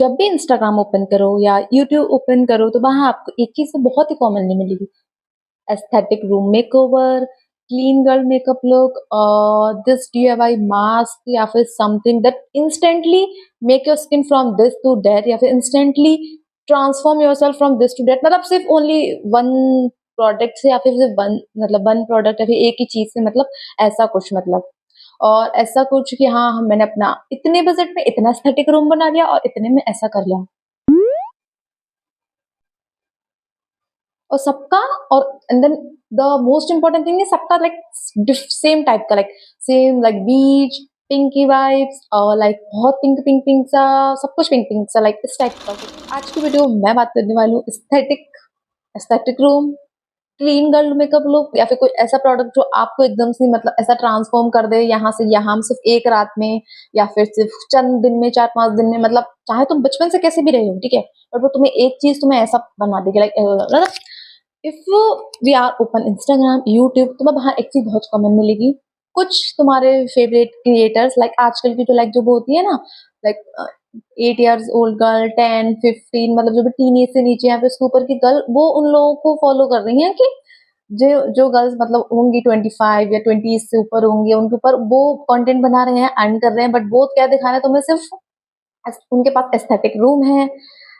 जब भी Instagram open करो या यूट्यूब ओपन करो तो वहां आपको एक चीज तो बहुत ही कॉमनली मिलेगी। Aesthetic room makeover, clean girl makeup look, this DIY mask, या फिर something that instantly make your skin from this to that, या फिर instantly transform yourself from this to that. मतलब सिर्फ ओनली वन प्रोडक्ट से, या फिर सिर्फ वन मतलब वन प्रोडक्ट, या फिर एक ही चीज से, मतलब ऐसा कुछ, मतलब और ऐसा कुछ कि हाँ मैंने अपना इतने बजट में इतना एस्थेटिक रूम बना लिया और इतने में ऐसा कर लिया। और सबका, और and then the most important thing है सबका लाइक सेम टाइप का, like same, like beach pinky vibes, और लाइक बहुत पिंक पिंक पिंक सा, सब कुछ पिंक पिंक सा, लाइक इस टाइप का। आज की वीडियो मैं बात करने वाली हूँ aesthetic aesthetic room, clean girl makeup look, या फिर कोई ऐसा प्रोडक्ट जो आपको एकदम से मतलब ऐसा ट्रांसफॉर्म कर दे यहाँ से यहाँ में सिर्फ एक रात में, या फिर सिर्फ चंद दिन में, 4-5 दिन में, मतलब चाहे तुम बचपन से कैसे भी रहे हो, ठीक है, पर वो तुम्हें एक चीज तुम्हें ऐसा बना देगी, लाइक मतलब if we are open Instagram YouTube, तुम्हें वहां एक चीज बहुत कॉमन मिलेगी। कुछ तुम्हारे फेवरेट क्रिएटर्स, लाइक आजकल की जो लाइक जो वो होती है ना, लाइक 8 years ओल्ड गर्ल, 10-15, मतलब जो भी टीन एज से नीचे या फिर उसके ऊपर की गर्ल, वो उन लोगों को फॉलो कर रही हैं कि जो जो गर्ल्स मतलब होंगी 25 या 20 से ऊपर होंगी, उनके ऊपर वो कंटेंट बना रहे हैं, अर्न कर रहे हैं, बट वो क्या दिखा रहे हैं तुम्हें, सिर्फ उनके पास एस्थेटिक रूम है,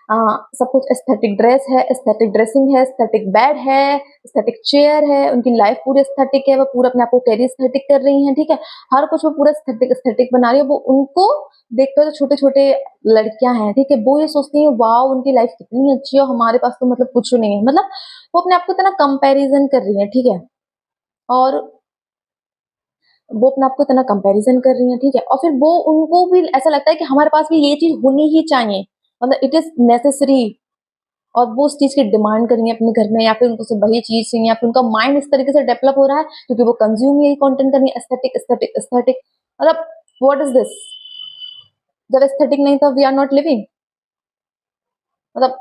आ, सब कुछ एस्थेटिक ड्रेस है, एस्थेटिक ड्रेसिंग है, एस्थेटिक बेड है, एस्थेटिक चेयर है, उनकी लाइफ पूरी एस्थेटिक है, वो पूरा अपने आप को कैरी एस्थेटिक कर रही हैं, ठीक है, हर कुछ वो पूरा एस्थेटिक एस्थेटिक बना रही है। वो उनको देखते हो, जो छोटे छोटे लड़कियां हैं, ठीक है, वो ये सोचती हैं वाह उनकी लाइफ कितनी अच्छी है, हमारे पास तो मतलब कुछ नहीं है, मतलब वो अपने आप को इतना कंपैरिजन कर रही है, ठीक है, और वो अपने आप को इतना कंपैरिजन कर रही है, ठीक है, और फिर वो उनको भी ऐसा लगता है कि हमारे पास भी ये चीज होनी ही चाहिए, मतलब इट इज नेसेसरी, और वो उस चीज की डिमांड करेंगे अपने घर में, या फिर उनको सिर्फ वही चीज चाहिए, या फिर उनका माइंड इस तरीके से डेवलप हो रहा है क्योंकि वो कंज्यूम यही कंटेंट करेंगे, एस्थेटिक एस्थेटिक एस्थेटिक, मतलब व्हाट इज दिस, जब एस्थेटिक नहीं तो वी आर नॉट लिविंग, मतलब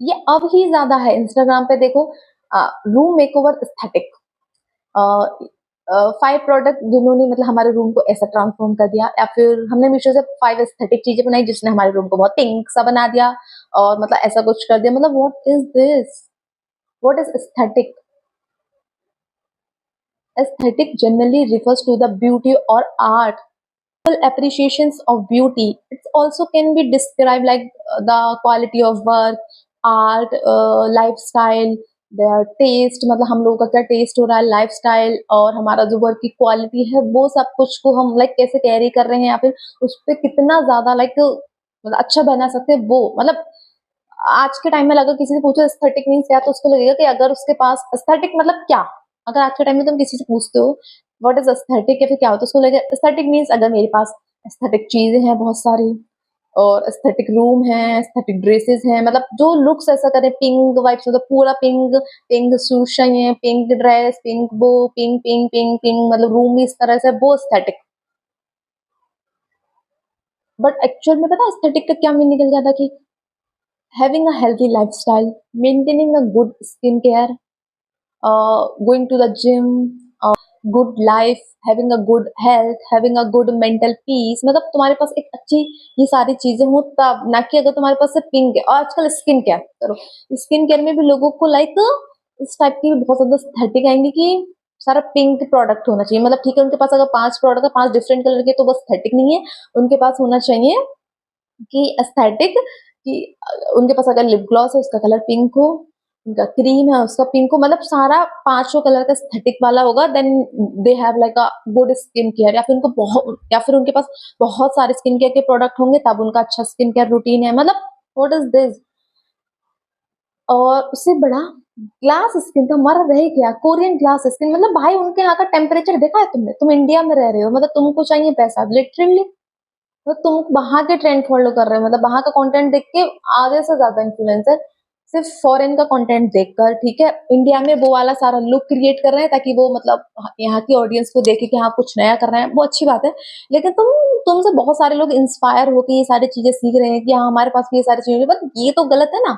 ये अब ही ज्यादा है। इंस्टाग्राम पे देखो, रूम मेकओवर एस्थेटिक, 5 प्रोडक्ट जिन्होंने मतलब हमारे रूम को ऐसा ट्रांसफॉर्म कर दिया, या फिर हमने मीशो से 5 एस्थेटिक चीजें बनाई जिसने हमारे रूम को बहुत पिंक सा बना दिया, और मतलब ऐसा कुछ कर दिया, मतलब what is this, what is aesthetic. Aesthetic generally refers to the beauty or art appreciations of beauty. It also can be described like the quality of work, art, lifestyle, their taste, मतलब हम लोगों का क्या test हो रहा है, lifestyle, और हमारा जो वर्क की क्वालिटी है, वो सब कुछ को हम लाइक कैसे कैरी कर रहे हैं, या फिर उस पर कितना ज्यादा लाइक मतलब अच्छा बना सकते हैं, वो मतलब आज के टाइम में अगर किसी से पूछो एस्थेटिक मीन्स क्या, तो उसको लगेगा कि अगर उसके पास एस्थेटिक मतलब क्या, अगर आज के टाइम में तुम किसी से पूछते हो व्हाट इज एस्थेटिक या फिर क्या होता है, उसको लगेगा एस्थेटिक मीन्स अगर मेरे पास एस्थेटिक चीजें हैं बहुत सारी, और एस्थेटिक रूम है, एस्थेटिक ड्रेसेस हैं, मतलब जो लुक्स ऐसा करे, पिंक वाइब्स, मतलब पूरा पिंक, पिंक शूज चाहिए, पिंक ड्रेस, पिंक वो, पिंक पिंक पिंक पिंक, मतलब रूम भी इस तरह से, वो एस्थेटिक। बट एक्चुअल में पता है एस्थेटिक का क्या मीन निकल जाता कि having a healthy lifestyle, maintaining a good skincare, going to the gym, good life, having a good health, having a good mental peace, मतलब तुम्हारे पास एक अच्छी ये सारी चीजें हो तब, ना कि अगर तुम्हारे पास सिर्फ पिंक है। और आजकल स्किन केयर करो, स्किन केयर में भी लोगों को लाइक इस टाइप की बहुत ज्यादा एस्थेटिक आएंगे कि सारा पिंक प्रोडक्ट होना चाहिए, मतलब ठीक है उनके पास अगर 5 प्रोडक्ट है, 5 डिफरेंट कलर के, तो बस एस्थेटिक नहीं है, उनके पास होना चाहिए कि एस्थेटिक, कि उनके पास अगर लिप ग्लॉस है उसका कलर पिंक हो, उनका क्रीम है उसका पिंक हो, मतलब सारा 500 कलर का एस्थेटिक वाला होगा, then they have like a good skin care, या फिर उनको बहुत, या फिर उनके पास बहुत सारे स्किन केयर के प्रोडक्ट होंगे तब उनका अच्छा स्किन केयर रूटीन है, मतलब व्हाट इज दिस। और उससे बड़ा ग्लास स्किन तो हमारा रह गया, कोरियन ग्लास स्किन, मतलब भाई उनके यहाँ का टेम्परेचर देखा है तुमने, तुम इंडिया में रह रहे हो, मतलब तुमको चाहिए पैसा लिटरली, तो तुम वहां के ट्रेंड फॉलो कर रहे हो, मतलब वहां का कंटेंट देख के आधे से ज्यादा इन्फ्लुएंसर सिर्फ फॉरेन का कंटेंट देखकर, ठीक है, इंडिया में वो वाला सारा लुक क्रिएट कर रहे हैं ताकि वो मतलब यहाँ की ऑडियंस को देखे कि हाँ कुछ नया कर रहे हैं, वो अच्छी बात है, लेकिन तुमसे बहुत सारे लोग इंस्पायर होकर ये सारी चीजें सीख रहे हैं कि हाँ हमारे पास भी ये सारी चीजें, बट ये तो गलत है ना,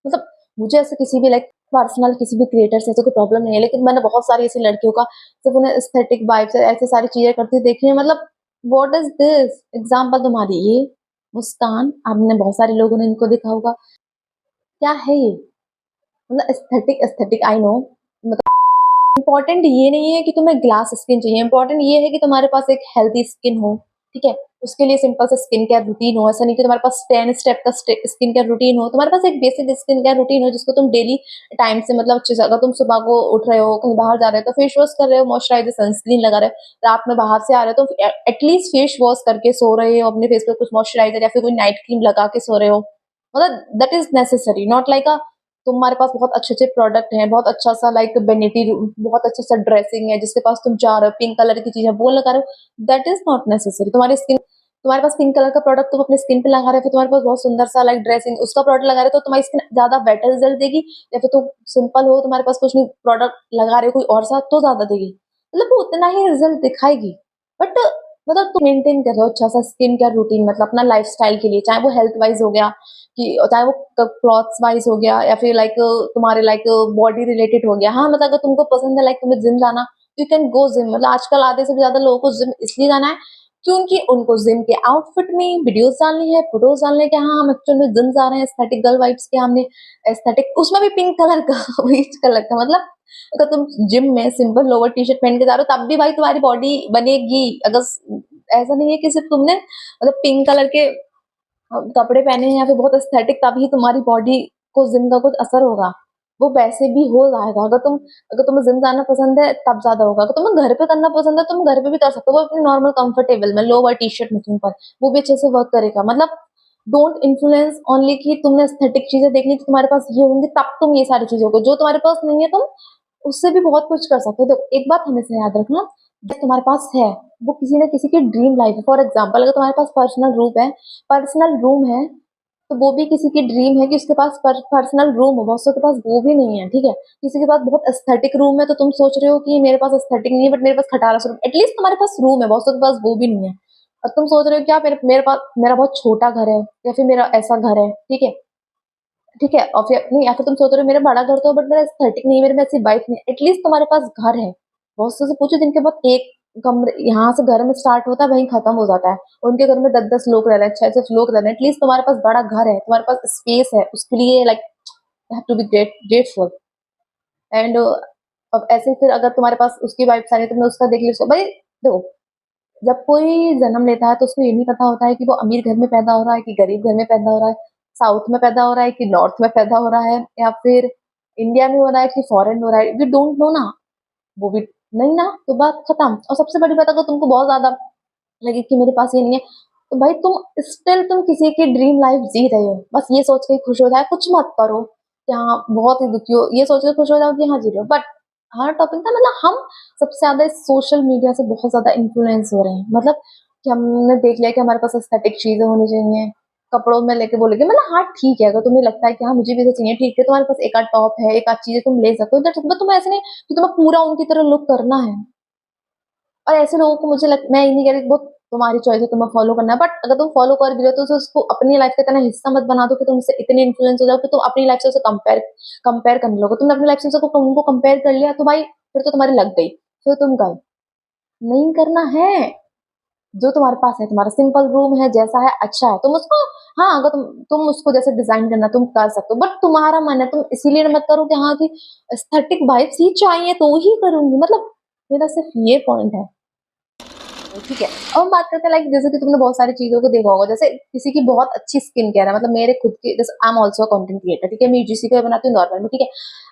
मतलब मुझे ऐसे किसी भी लाइक पर्सनल किसी भी क्रिएटर से ऐसे कोई प्रॉब्लम नहीं है, लेकिन मैंने बहुत सारी ऐसी लड़कियों का सिर्फ उन्हें एस्थेटिक वाइब से ऐसी सारी चीजें करती देखी है, मतलब व्हाट इज दिस, एग्जाम्पल तुम्हारी ये, मुस्कान, आपने बहुत सारे लोगों ने इनको देखा होगा। क्या है ये? मतलब aesthetic aesthetic I know, important ये नहीं है कि तुम्हें ग्लास स्किन चाहिए, इम्पोर्टेंट ये है कि तुम्हारे पास एक हेल्दी स्किन हो, ठीक है। उसके लिए सिंपल सा स्किन केयर रूटीन हो, ऐसा नहीं कि तुम्हारे पास 10 स्टेप का स्किन केयर रूटीन हो, तुम्हारे पास एक बेसिक स्किन केयर रूटीन हो जिसको तुम डेली टाइम से मतलब अच्छे से, अगर तुम सुबह को उठ रहे हो, कहीं बाहर जा रहे हो तो फेस वॉश कर रहे हो, मॉइस्चराइजर सनस्क्रीन लगा रहे हो, रात में बाहर से आ रहे हो तो एटलीस्ट फेस वॉश करके सो रहे हो, अपने फेस पे कुछ मॉइस्चराइजर या फिर कोई नाइट क्रीम लगा के सो रहे हो, मतलब that is necessary, not like अ तुम्हारे पास बहुत अच्छे-अच्छे प्रोडक्ट हैं, बहुत अच्छा सा लाइक वेनिटी, बहुत अच्छा सा ड्रेसिंग है जिसके पास तुम जा रहे हो, पिंक कलर की चीज़ है वो लगा रहे हो, दैट इज़ नॉट नेसेसरी। तुम्हारे पास पिंक कलर का प्रोडक्ट तुम अपनी स्किन पे लगा रहे हो, फिर तुम्हारे पास बहुत सुंदर सा लाइक ड्रेसिंग उसका प्रोडक्ट लगा रहे हो तो तुम्हारी स्किन ज़्यादा बेटर रिजल्ट देगी, या फिर तुम सिंपल हो, तुम्हारे पास कुछ नहीं प्रोडक्ट लगा रहे हो कोई और सा तो ज़्यादा देगी। मतलब वो उतना ही रिजल्ट दिखाएगी। बट मतलब तुम मेंटेन कर रहे हो अच्छा सा स्किन केयर रूटीन, मतलब अपना लाइफस्टाइल के लिए, चाहे वो हेल्थ वाइज हो गया कि चाहे वो क्लॉथ्स वाइज हो गया या फिर लाइक तुम्हारे लाइक बॉडी रिलेटेड हो गया। हाँ, मतलब अगर तुमको पसंद है लाइक तुम्हें जिम जाना, यू कैन गो जिम। मतलब आजकल आधे से भी ज्यादा लोगों को जिम इसलिए जाना है क्योंकि उनको जिम के आउटफिट में वीडियोस डालनी है, फोटोज डालने के, हाँ हम एक्चुअल में जिम जा रहे हैं, एस्थेटिक गर्ल वाइब्स के, हमने एस्थेटिक उसमें भी पिंक कलर का पीच कलर का, मतलब अगर तुम जिम में सिंपल लोअर टी शर्ट पहन के जा रहे हो तब भी भाई तुम्हारी बॉडी बनेगी। अगर ऐसा नहीं है कि सिर्फ तुमने मतलब पिंक कलर के कपड़े पहने हैं या फिर बहुत एस्थेटिक तभी तुम्हारी बॉडी को जिम का कुछ असर होगा, वो वैसे भी हो जाएगा। अगर तुम्हें जिम जाना पसंद है तब ज्यादा होगा, अगर तुम्हें घर पे करना पसंद है तुम घर पे भी कर सकते हो, वो अपनी नॉर्मल कंफर्टेबल में लोअर टी शर्ट में सिंपल, वो भी अच्छे से वर्क करेगा। मतलब डोंट इन्फ्लुएंस ओनली कि तुमने एस्थेटिक चीजें देखनी तो तुम्हारे पास ये होंगी तब तुम ये सारी चीजें होगी, जो तुम्हारे पास नहीं है तुम उससे भी बहुत कुछ कर सकते हो। देखो एक बात हमेशा याद रखना, जो तुम्हारे पास है वो किसी ना किसी की ड्रीम लाइफ है। फॉर एग्जाम्पल अगर तुम्हारे पास पर्सनल रूम है तो वो भी किसी की ड्रीम है कि उसके पास पर्सनल रूम हो, बहुत से के पास वो भी नहीं है, ठीक है। किसी के पास बहुत एस्थेटिक रूम है तो तुम सोच रहे हो कि मेरे पास एस्थेटिक नहीं है बट मेरे पास खटारा सा रूम, एटलीस्ट तुम्हारे पास रूम है, बहुत से के पास वो भी नहीं है। और तुम सोच रहे हो क्या मेरे पास मेरा बहुत छोटा घर है या फिर मेरा ऐसा घर है, ठीक है, और फिर नहीं, या फिर तुम सोच रहे हो मेरा बड़ा घर तो बट मेरा एस्थेटिक नहीं है, मेरे में ऐसी वाइफ नहीं, एटलीस्ट तुम्हारे पास घर है। बहुत से पूछो जिनके पास एक कमरे, यहाँ से घर में स्टार्ट होता है वहीं खत्म हो जाता है, उनके घर में 10-10 लोग रह रहे हैं, 6-6 लोग रह रहे हैं, एटलीस्ट तुम्हारे पास बड़ा घर है, तुम्हारे पास स्पेस है, उसके लिए like have to be grateful. And अब ऐसे फिर अगर तुम्हारे पास उसकी वाइफ सारी, तुमने उसका देख लिया भाई। देखो जब कोई जन्म लेता है तो उसको ये नहीं पता होता है कि वो अमीर घर में पैदा हो रहा है कि गरीब घर में पैदा हो रहा है, साउथ में पैदा हो रहा है कि नॉर्थ में पैदा हो रहा है, या फिर इंडिया में हो रहा है कि फॉरेन हो रहा है, वी डोंट नो ना। वो भी नहीं ना, तो बात खत्म। और सबसे बड़ी बात, अगर तुमको बहुत ज्यादा लगे कि मेरे पास ये नहीं है तो भाई तुम किसी की ड्रीम लाइफ जी रहे हो, बस ये सोच के खुश हो जाए, कुछ मत करो कि हाँ बहुत ही दुखी हो, ये सोच के खुश हो जाओ कि हाँ जी रहे हो। बट हर टॉपिक का मतलब हम सबसे ज्यादा इस सोशल मीडिया से बहुत ज्यादा इन्फ्लुएंस हो रहे हैं, मतलब कि हमने देख लिया कि हमारे पास एस्थेटिक चीजें होनी चाहिए, कपड़ों में लेके बोलेंगे, मतलब हाँ ठीक है, अगर तुम्हें लगता है कि हाँ मुझे भी तो चाहिए, ठीक है, तुम्हारे पास एक आध टॉप है, एक आध चीजें तुम ले सकते हो, तुम्हें ऐसे नहीं कि तुम्हें पूरा उनकी तरह लुक करना है। और ऐसे लोगों को मैं ये नहीं कह रही बहुत तुम्हारी चॉइस है, तुम्हें फॉलो करना है, बट अगर तुम फॉलो कर भी रहे हो तो उसको अपनी लाइफ का इतना हिस्सा मत बना दो कि तुम उससे इतने इन्फ्लुएंस हो जाओ कि तुम अपनी लाइफ से उसे कंपेयर करने लगो। तुमने अपनी लाइफ से उनको कंपेयर कर लिया तो भाई फिर तो तुम्हारी लग गई, फिर तुम गए, नहीं करना है। जो तुम्हारे पास है, तुम्हारा सिंपल रूम है, जैसा है अच्छा है, तुम उसको, हाँ अगर तुम उसको जैसे डिजाइन करना तुम कर सकते हो, बट तुम्हारा मन है, तुम इसीलिए मत करो कि हाँ कि एस्थेटिक वाइब्स ही चाहिए तो ही करूंगी, मतलब मेरा सिर्फ ये पॉइंट है, ठीक है। अब हम बात करते हैं लाइक जैसे कि तुमने बहुत सारी चीजों को देखा होगा, जैसे किसी की बहुत अच्छी स्किन केयर है, मतलब मेरे खुद की, जैसे I am also content creator, ठीक है, मैं यूजीसी पे बनाती हूँ नॉर्मल में, ठीक है।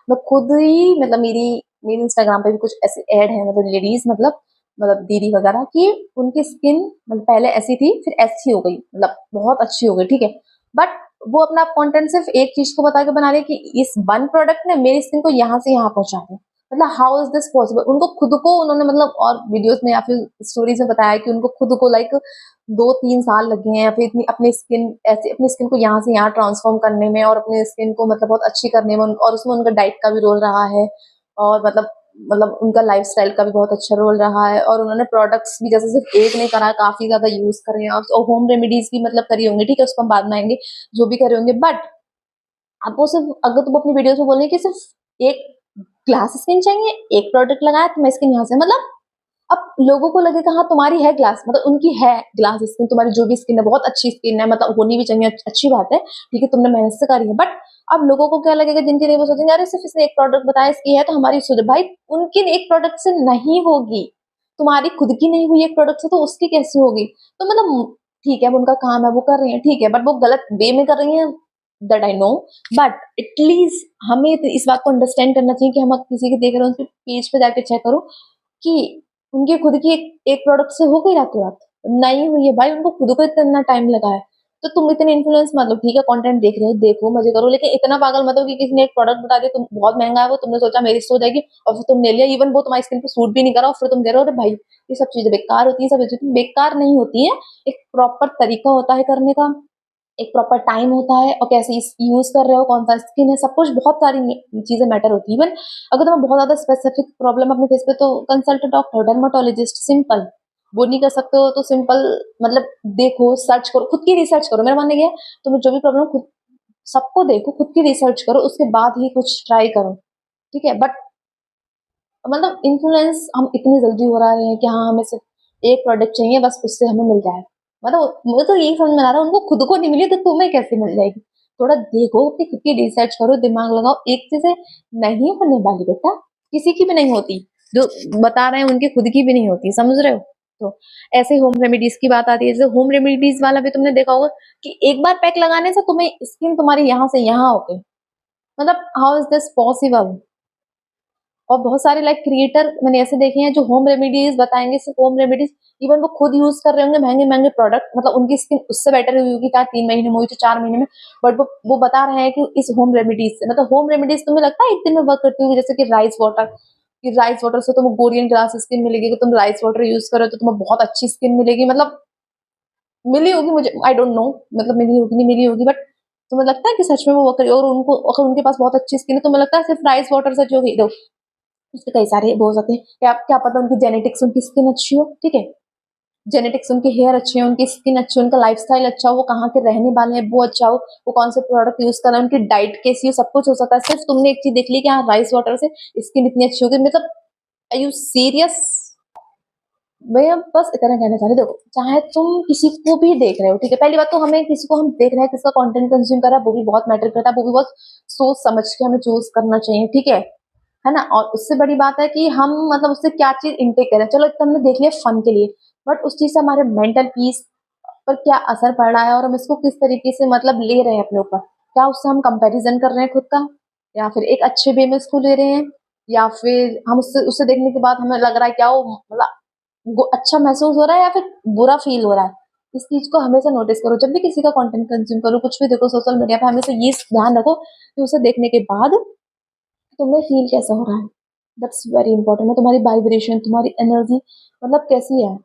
मैं खुद ही मतलब मेरी मेरी इंस्टाग्राम पे भी कुछ ऐसे ऐड है, मतलब लेडीज, मतलब दीदी वगैरह की, उनकी स्किन मतलब पहले ऐसी थी फिर ऐसी हो गई, मतलब बहुत अच्छी हो गई, ठीक है। बट वो अपना कंटेंट सिर्फ एक चीज को बता के बना रहे कि इस वन प्रोडक्ट ने मेरी स्किन को यहाँ से यहाँ पहुंचा दिया, मतलब हाउ इज दिस पॉसिबल। उनको खुद को उन्होंने मतलब और वीडियोस में या फिर स्टोरीज में बताया कि उनको खुद को लाइक 2-3 साल लगे हैं या फिर इतनी अपनी स्किन को यहाँ से यहाँ ट्रांसफॉर्म करने में और अपनी स्किन को मतलब बहुत अच्छी करने में, और उसमें उनका डाइट का भी रोल रहा है, और मतलब उनका लाइफस्टाइल का भी बहुत अच्छा रोल रहा है, और उन्होंने प्रोडक्ट्स भी जैसे सिर्फ एक नहीं करा, काफी ज्यादा यूज करे हैं, और होम रेमेडीज भी मतलब करी होंगी, ठीक है, उसको हम बाद में आएंगे, जो भी करे होंगे। बट अब वो सिर्फ, अगर तुम अपनी वीडियोस में बोले कि सिर्फ एक ग्लास स्किन चाहिए, एक प्रोडक्ट लगाया तो मैं स्किन यहाँ से, मतलब अब लोगों को लगेगा हाँ तुम्हारी है ग्लास, मतलब उनकी है ग्लास स्किन, तुम्हारी जो भी स्किन है बहुत अच्छी स्किन है, मतलब होनी भी चाहिए, अच्छी बात है, ठीक है तुमने मेहनत से करी है। बट अब लोगों को क्या लगेगा, जिनके लिए वो सोचेंगे अरे सिर्फ इसने एक प्रोडक्ट बताया इसकी है तो हमारी सुध, भाई उनकी एक प्रोडक्ट से नहीं होगी, तुम्हारी खुद की नहीं हुई एक प्रोडक्ट से तो उसकी कैसे होगी। तो मतलब ठीक है अब उनका काम है वो कर रही है, ठीक है, बट वो गलत वे में कर रही है, that I know. But at least हमें तो इस बात को अंडरस्टैंड करना चाहिए कि हम अब किसी के देख रहे हैं उसके पेज पे जाके चेक करो कि उनकी खुद की एक प्रोडक्ट से हो गई रातों रात, नहीं हुई है भाई, उनको खुद को इतना टाइम लगा है। तो तुम इतने इन्फ्लुएंस मत लो, ठीक है कंटेंट देख रहे हो देखो मजे करो, लेकिन इतना पागल मत हो कि किसी ने एक प्रोडक्ट बता दिया तुम बहुत महंगा है वो, तुमने सोचा मेरी से हो जाएगी और फिर तुम ले लिया, इवन वो तुम्हारी स्किन पे सूट भी नहीं करा और फिर तुम दे रहे हो, अरे भाई ये सब चीजें बेकार होती है, सब चीजें बेकार नहीं होती है। एक प्रॉपर तरीका होता है करने का, एक प्रॉपर टाइम होता है, और कैसे यूज कर रहे हो, कौन सा स्किन है, सब कुछ बहुत सारी चीजें मैटर होती है। इवन अगर तुम्हें बहुत ज्यादा स्पेसिफिक प्रॉब्लम अपने फेस पे तो कंसल्ट डॉक्टर, डर्माटोलॉजिस्ट, सिंपल। वो नहीं कर सकते हो तो सिंपल मतलब देखो, सर्च करो, खुद की रिसर्च करो, मेरा मानना ये है तुम्हें जो भी प्रॉब्लम खुद, सबको देखो, खुद की रिसर्च करो, उसके बाद ही कुछ ट्राई करो, ठीक है। बट मतलब इन्फ्लुएंस हम इतनी जल्दी हो रहे हैं कि हाँ हमें सिर्फ एक प्रोडक्ट चाहिए बस उससे हमें मिल जाए, मतलब मुझे तो यही समझ में आ रहा है उनको खुद को नहीं मिली तो तुम्हें कैसे मिल जाएगी। थोड़ा देखो अपनी खुद की रिसर्च करो, दिमाग लगाओ, एक चीज है नहीं होने वाली बेटा, किसी की भी नहीं होती, जो बता रहे हैं उनकी खुद की भी नहीं होती, समझ रहे हो। तो ऐसे होम रेमेडीज की बात आती है, जैसे होम रेमेडीज वाला भी तुमने देखा होगा कि एक बार पैक लगाने से तुम्हें स्किन तुम्हारी यहाँ से यहाँ हो गई, मतलब हाउ इज दिस पॉसिबल। और बहुत सारे लाइक क्रिएटर मैंने ऐसे देखे हैं जो होम रेमेडीज बताएंगे, सिर्फ होम रेमेडीज, इवन वो खुद यूज कर रहे होंगे महंगे महंगे प्रोडक्ट, मतलब उनकी स्किन उससे बेटर हुई होगी क्या 3 महीने में हुई तो 4 महीने में, बट वो बता रहे हैं कि इस होम रेमेडीज से, मतलब होम रेमेडीज तुम्हें लगता है एक दिन में वर्क करती होगी, जैसे कि राइस वाटर, कि राइस वाटर से तुम्हें कोरियन ग्लास स्किन मिलेगी, कि तुम राइस वाटर यूज करो तो तुम्हें बहुत अच्छी स्किन मिलेगी, मतलब मिली होगी, मुझे आई डोंट नो, मतलब मिली होगी नहीं मिली होगी, बट तुम्हें लगता है कि सच में वो वर्क करेगी, और उनको अगर उनके पास बहुत अच्छी स्किन है तुम्हें लगता है सिर्फ राइस वाटर से जो ही दो, उसके कई सारे वो हो सकते हैं, क्या पता उनकी जेनेटिक्स उनकी स्किन अच्छी हो, ठीक है, जेनेटिक्स उनके हेयर अच्छे हो, उनकी स्किन अच्छी हो, उनका लाइफस्टाइल अच्छा हो, वो कहाँ के रहने वाले हैं वो अच्छा हो, वो कौन से प्रोडक्ट यूज कर रहे हैं, उनकी डाइट कैसी हो, सब कुछ हो सकता है। सिर्फ तुमने एक चीज देख ली कि हाँ राइस वाटर से स्किन इतनी अच्छी होगी, मतलब आर यू सीरियस। भैया बस इतना कहना चाह रही, देखो चाहे तुम किसी को भी देख रहे हो, ठीक है, पहली बात तो हमें किसी को हम देख रहे हैं किसका कंटेंट कंज्यूम कर रहा है वो भी बहुत मैटर करता है, वो भी बहुत सोच समझ के हमें चूज करना चाहिए, ठीक है ना। और उससे बड़ी बात है कि हम मतलब उससे क्या चीज इनटेक करें, चलो एक तो हमने देख लिया फन के लिए, बट उस चीज से हमारे मेंटल पीस पर क्या असर पड़ रहा है और हम इसको किस तरीके से मतलब ले रहे हैं अपने ऊपर, क्या उससे हम कंपैरिजन कर रहे हैं खुद का, या फिर एक अच्छे वे में इसको ले रहे हैं, या फिर हम उससे उससे देखने के बाद हमें लग रहा है क्या वो मतलब वो अच्छा महसूस हो रहा है या फिर बुरा फील हो रहा है। इस चीज को हमेशा नोटिस करो, जब भी किसी का कंटेंट कंज्यूम करो, कुछ भी देखो सोशल मीडिया पे, हमेशा ये ध्यान रखो कि उसे देखने के बाद तुम्हें फील कैसा हो रहा है, दैट्स वेरी इंपॉर्टेंट है, तुम्हारी वाइब्रेशन, तुम्हारी एनर्जी मतलब कैसी है,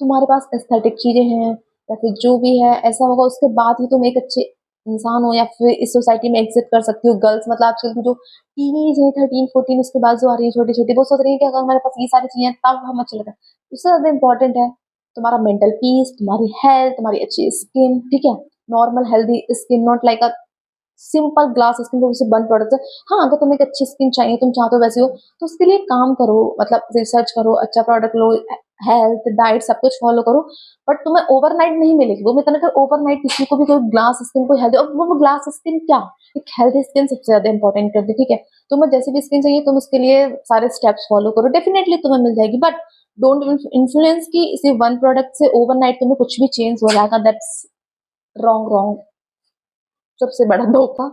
तुम्हारे पास एस्थेटिक चीजें हैं या फिर जो भी है ऐसा होगा, उसके बाद ही तुम एक अच्छे इंसान हो या फिर इस सोसाइटी में एग्जिट कर सकती हो। गर्ल्स मतलब आजकल की जो टीनेज है 13 14 उसके बाद जो आ रही है छोटी छोटी, वो सोच रही है कि अगर हमारे पास ये सारी चीजें हैं तब हम अच्छे लगते हैं। उससे ज्यादा इंपॉर्टेंट है तुम्हारा मेंटल पीस, तुम्हारी हेल्थ, तुम्हारी अच्छी स्किन, ठीक है, normal healthy skin, not like a simple glass skin को से बंद प्रोडक्ट है। हाँ अगर तुम्हें एक अच्छी स्किन चाहिए, तुम चाहते हो वैसे हो, तो उसके लिए काम करो, मतलब रिसर्च करो, अच्छा प्रोडक्ट लो, हेल्थ डाइट सब कुछ फॉलो करो, बट तुम्हें ओवरनाइट नहीं मिलेगी वो। मैं इतना ओवरनाइट किसी को भी कोई ग्लास स्किन को हेल्दी, और वो ग्लास स्किन क्या, एक हेल्थी स्किन सबसे ज्यादा इंपॉर्टेंट कर दी, ठीक है। तुम्हें जैसी भी स्किन चाहिए तुम उसके लिए सारे स्टेप्स फॉलो करो, डेफिनेटली तुम्हें मिल जाएगी, बट डोंट इन्फ्लुएंस की सिर्फ वन प्रोडक्ट से ओवरनाइट तुम्हें कुछ भी चेंज हो जाएगा, दैट्स रॉन्ग रॉन्ग, सबसे बड़ा धोखा।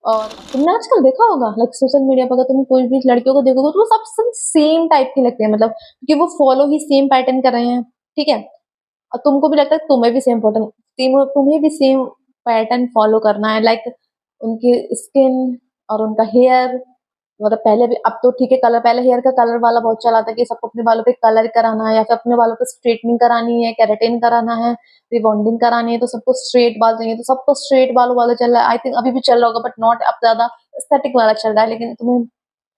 और तुमने आजकल देखा होगा लाइक सोशल मीडिया पर अगर तुम कोई भी लड़कियों को देखोगे तो वो सब सेम टाइप की लगती है, मतलब क्योंकि वो फॉलो ही सेम पैटर्न कर रहे हैं, ठीक है। और तुमको भी लगता है तुम्हें भी सेम पैटर्न, तुम्हें भी सेम पैटर्न फॉलो करना है, लाइक उनकी स्किन और उनका हेयर, मतलब पहले भी, अब तो ठीक है कलर, पहले हेयर का कलर वाला बहुत चला था कि सबको अपने बालों पे कलर कराना है या फिर अपने बालों पे स्ट्रेटनिंग करानी है, केराटिन कराना है, रिबॉन्डिंग करानी है, तो सबको स्ट्रेट बाल चाहिए, तो सबको स्ट्रेट बालों वाला चल रहा है, आई थिंक अभी भी चल रहा होगा बट नॉट अब ज्यादा एस्थेटिक वाला चल रहा है, लेकिन तुम्हें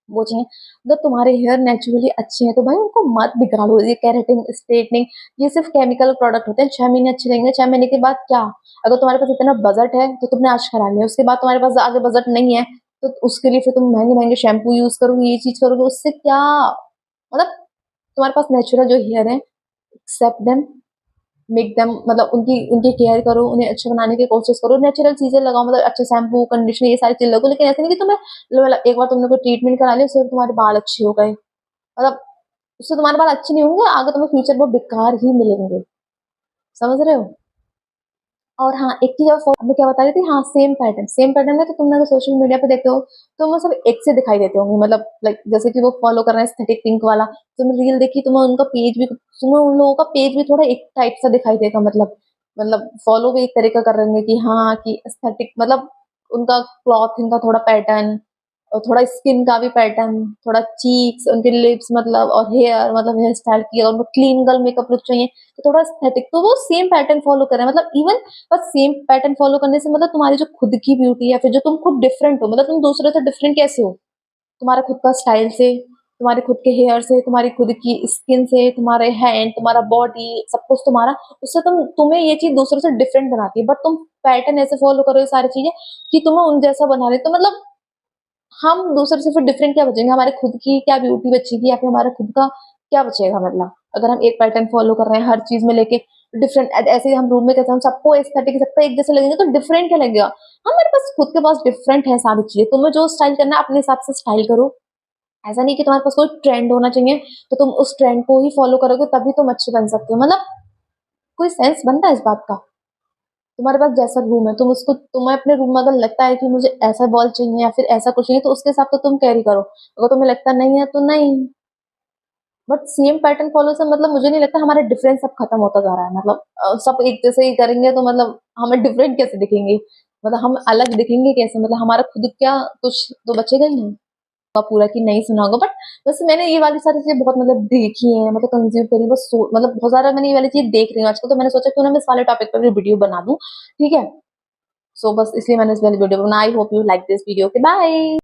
वो चाहिए। अगर तुम्हारे हेयर नेचुरली अच्छे हैं तो भाई उनको मत बिगाड़ो, ये केराटिन स्ट्रेटनिंग ये सिर्फ केमिकल प्रोडक्ट होते हैं, 6 महीने अच्छे रहेंगे, 6 महीने के बाद क्या, अगर तुम्हारे पास इतना बजट है तो तुमने आज करा लिया, उसके बाद तुम्हारे पास आगे बजट नहीं है तो उसके लिए फिर तुम महंगे महंगे शैम्पू यूज करोगे, ये चीज करोगे, उससे क्या मतलब तुम्हारे पास नेचुरल जो हेयर है, एक्सेप्ट देम, मेक देम, मतलब उनकी उनकी केयर करो, उन्हें अच्छे बनाने की कोशिश करो, नेचुरल चीजें लगाओ, मतलब अच्छे शैम्पू कंडीशनर ये सारी चीजें लगाओ। लेकिन ऐसे नहीं कि तुम्हें मतलब एक बार तुमने कोई ट्रीटमेंट करा लिया उससे तुम्हारे बाल अच्छे हो गए, मतलब उससे तुम्हारे बाल अच्छे नहीं होंगे, आगे तुम्हें फ्यूचर में बेकार ही मिलेंगे। समझ रहे हो? और हाँ, एक चीज और मैं क्या बता रही थी, हाँ सेम पैटर्न में तो तुमने अगर सोशल मीडिया पे देखते हो तो वो सब एक से दिखाई देते होंगे, मतलब लाइक जैसे कि वो फॉलो कर रहे हैं एस्थेटिक पिंक वाला, तुमने रील देखी, तुम्हें उनका पेज भी, तुम्हें उन लोगों का पेज भी थोड़ा एक टाइप सा दिखाई देगा, मतलब फॉलो भी एक तरीका कर रहे हैं कि हाँ कि एस्थेटिक, मतलब उनका क्लॉथिंग का थोड़ा पैटर्न और थोड़ा स्किन का भी पैटर्न, थोड़ा चीक्स, उनके लिप्स, मतलब और हेयर, मतलब हेयर स्टाइल की, और उनको क्लीन गर्ल मेकअप लुक चाहिए तो थोड़ा एस्थेटिक, तो वो सेम पैटर्न फॉलो कर रहे हैं, मतलब इवन बस सेम पैटर्न फॉलो करने से मतलब तुम्हारी जो खुद की ब्यूटी है, फिर जो तुम खुद डिफरेंट हो, मतलब तुम दूसरे से डिफरेंट कैसे हो, तुम्हारा खुद का स्टाइल से, तुम्हारे खुद के हेयर से, तुम्हारी खुद की स्किन से, तुम्हारे हैंड, तुम्हारा बॉडी, सब कुछ तुम्हारा, उससे तुम्हें ये चीज दूसरों से डिफरेंट बनाती है, बट तुम पैटर्न ऐसे फॉलो करो ये सारी चीजें कि तुम्हें उन जैसा बना रहे, तो मतलब हम दूसरे से फिर डिफरेंट क्या बचेंगे, हमारे खुद की क्या ब्यूटी बचेगी, या फिर हमारा खुद का क्या बचेगा, मतलब अगर हम एक पैटर्न फॉलो कर रहे हैं हर चीज में लेके डिफरेंट, ऐसे ही हम रूम में कहते हैं हम सबको एस्थेटिक सबका एक जैसे लगेंगे तो डिफरेंट क्या लगेगा, हमारे पास खुद के पास डिफरेंट है सारी चीजें, तुम्हें जो स्टाइल करना है अपने हिसाब से स्टाइल करो, ऐसा नहीं कि तुम्हारे पास कोई ट्रेंड होना चाहिए तो तुम उस ट्रेंड को ही फॉलो करोगे तभी तुम अच्छे बन सकते हो, मतलब कोई सेंस बनता है इस बात का, तुम्हारे पास जैसा रूम है तुम उसको, तुम्हें अपने रूम में अगर लगता है कि मुझे ऐसा बॉल चाहिए या फिर ऐसा कुछ चाहिए तो उसके हिसाब से तुम कैरी करो, अगर तुम्हें लगता नहीं है तो नहीं, बट सेम पैटर्न फॉलो से मतलब मुझे नहीं लगता हमारा डिफरेंस सब खत्म होता जा रहा है, मतलब सब एक जैसे ही करेंगे तो मतलब हमें डिफरेंट कैसे दिखेंगे, मतलब हम अलग दिखेंगे कैसे, मतलब हमारा खुद क्या कुछ तो बचेगा ही नहीं, का पूरा की नहीं सुना होगा, बट बस मैंने ये वाली सारी चीजें बहुत मतलब देखी है, मतलब कंज्यूम करी, बस मतलब बहुत सारा मैंने ये वाली चीज देख रही हूँ आजकल, तो मैंने सोचा क्यों ना मैं इस वाले टॉपिक पर भी वीडियो बना दूं, ठीक है। सो बस इसलिए मैंने इस वाली वीडियो बनाई, I hope you like this video, के बाय।